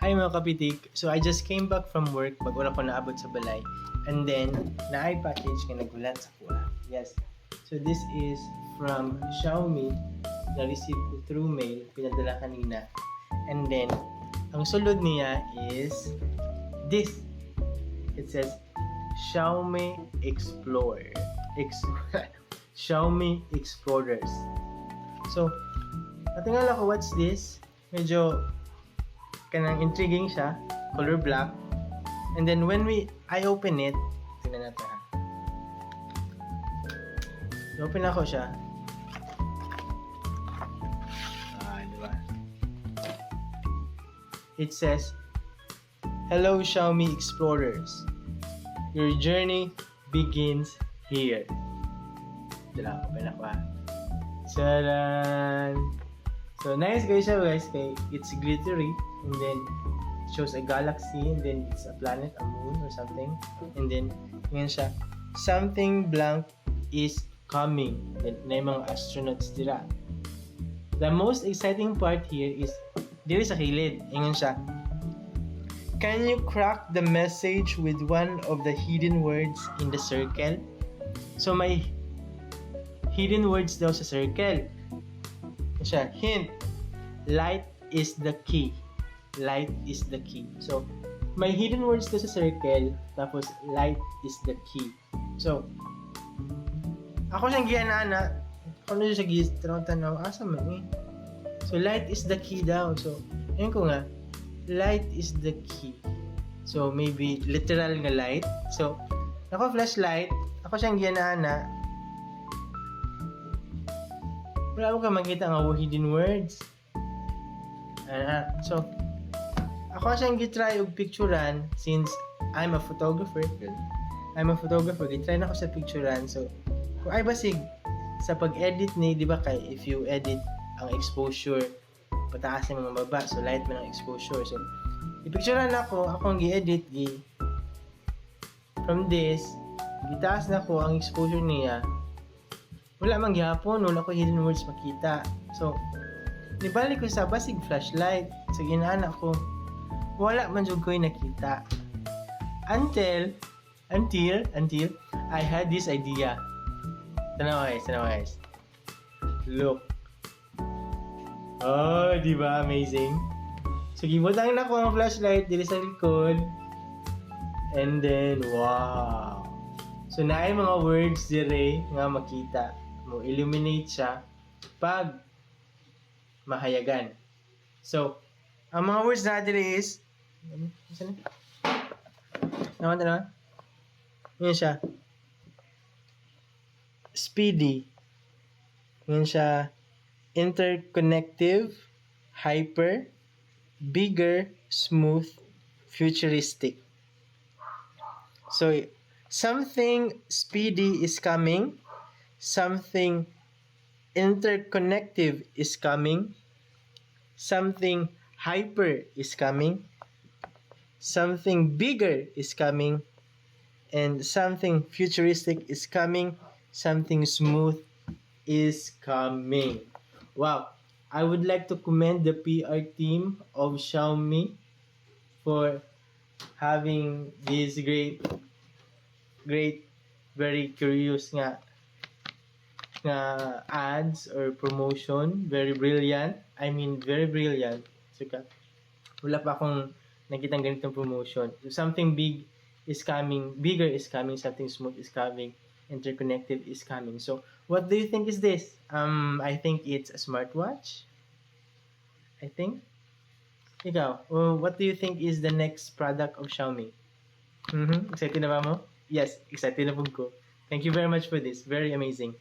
Hi mga kapitik. So I just came back from work bago na ko naabot sa balay. And then, na-ay package nga nagulat sa kuha. Yes. So this is from Xiaomi na receive ko through mail. Pinadala kanina. And then, ang sulod niya is this. It says Xiaomi Explorer. Xiaomi Explorers. So, natingala ko what's this. Medyo kanang intriguing siya, color black. And then when I open it, tingnan natin ha. I-open ako siya. Diba? It says, "Hello Xiaomi Explorers. Your journey begins here." Diba? Open ako ha. Tcharan! So nice guys siya guys. It's glittery. And then it shows a galaxy, and then it's a planet, a moon or something, and then yun siya, something blank is coming. Then na yung mga astronauts dira. The most exciting part here is diri sa kilid, yun siya, can you crack the message with one of the hidden words in the circle? So may hidden words daw sa circle. Yun siya, hint, light is the key. Light is the key. So, may hidden words to sa circle, tapos light is the key. So, ako siyang giyanana, ako na siya gitanaw, asa man eh. So, light is the key daw. So, ayun ko nga, light is the key. So, maybe literal nga light. So, ako flashlight, ako siyang giyanana, wala mo ka makita nga hidden words. So, ako siyang gitry og picturean since I'm a photographer. Gitry na ako sa picturean. So, kung ay basig sa pag-edit ni, di ba kay if you edit ang exposure, pataas ng mga baba. So, light man ang exposure. So, i-picturean ako ang gi-edit, from this, gitaas na ko ang exposure niya. Wala mang gihapon, wala ko hidden words makita. So, nibalik ko sa basig flashlight. So, ginaan ako. Wala man jud ko'y nakita. Until I had this idea. Tanaw guys. Look. Oh, di ba amazing? So, gibutang na ko ang flashlight dili sa likod. And then, wow. So, naay mga words dire nga makita. Mo illuminate siya pag mahayagan. So, ang mga words na dire is naman. Yan siya. Speedy. Yan siya. Interconnective. Hyper. Bigger. Smooth. Futuristic. So, something speedy is coming. Something interconnective is coming. Something hyper is coming. Something bigger is coming. And something futuristic is coming. Something smooth is coming. Wow. I would like to commend the PR team of Xiaomi for having this great, very curious nga ads or promotion. Very brilliant. Very brilliant. Suka. Wala pa akong nakitang ganitong promotion. So, something big is coming, bigger is coming, something smooth is coming, interconnective is coming. So, what do you think is this? I think it's a smartwatch. I think. Ikaw, what do you think is the next product of Xiaomi? Excited na ba mo? Yes, excited na po ko. Thank you very much for this. Very amazing.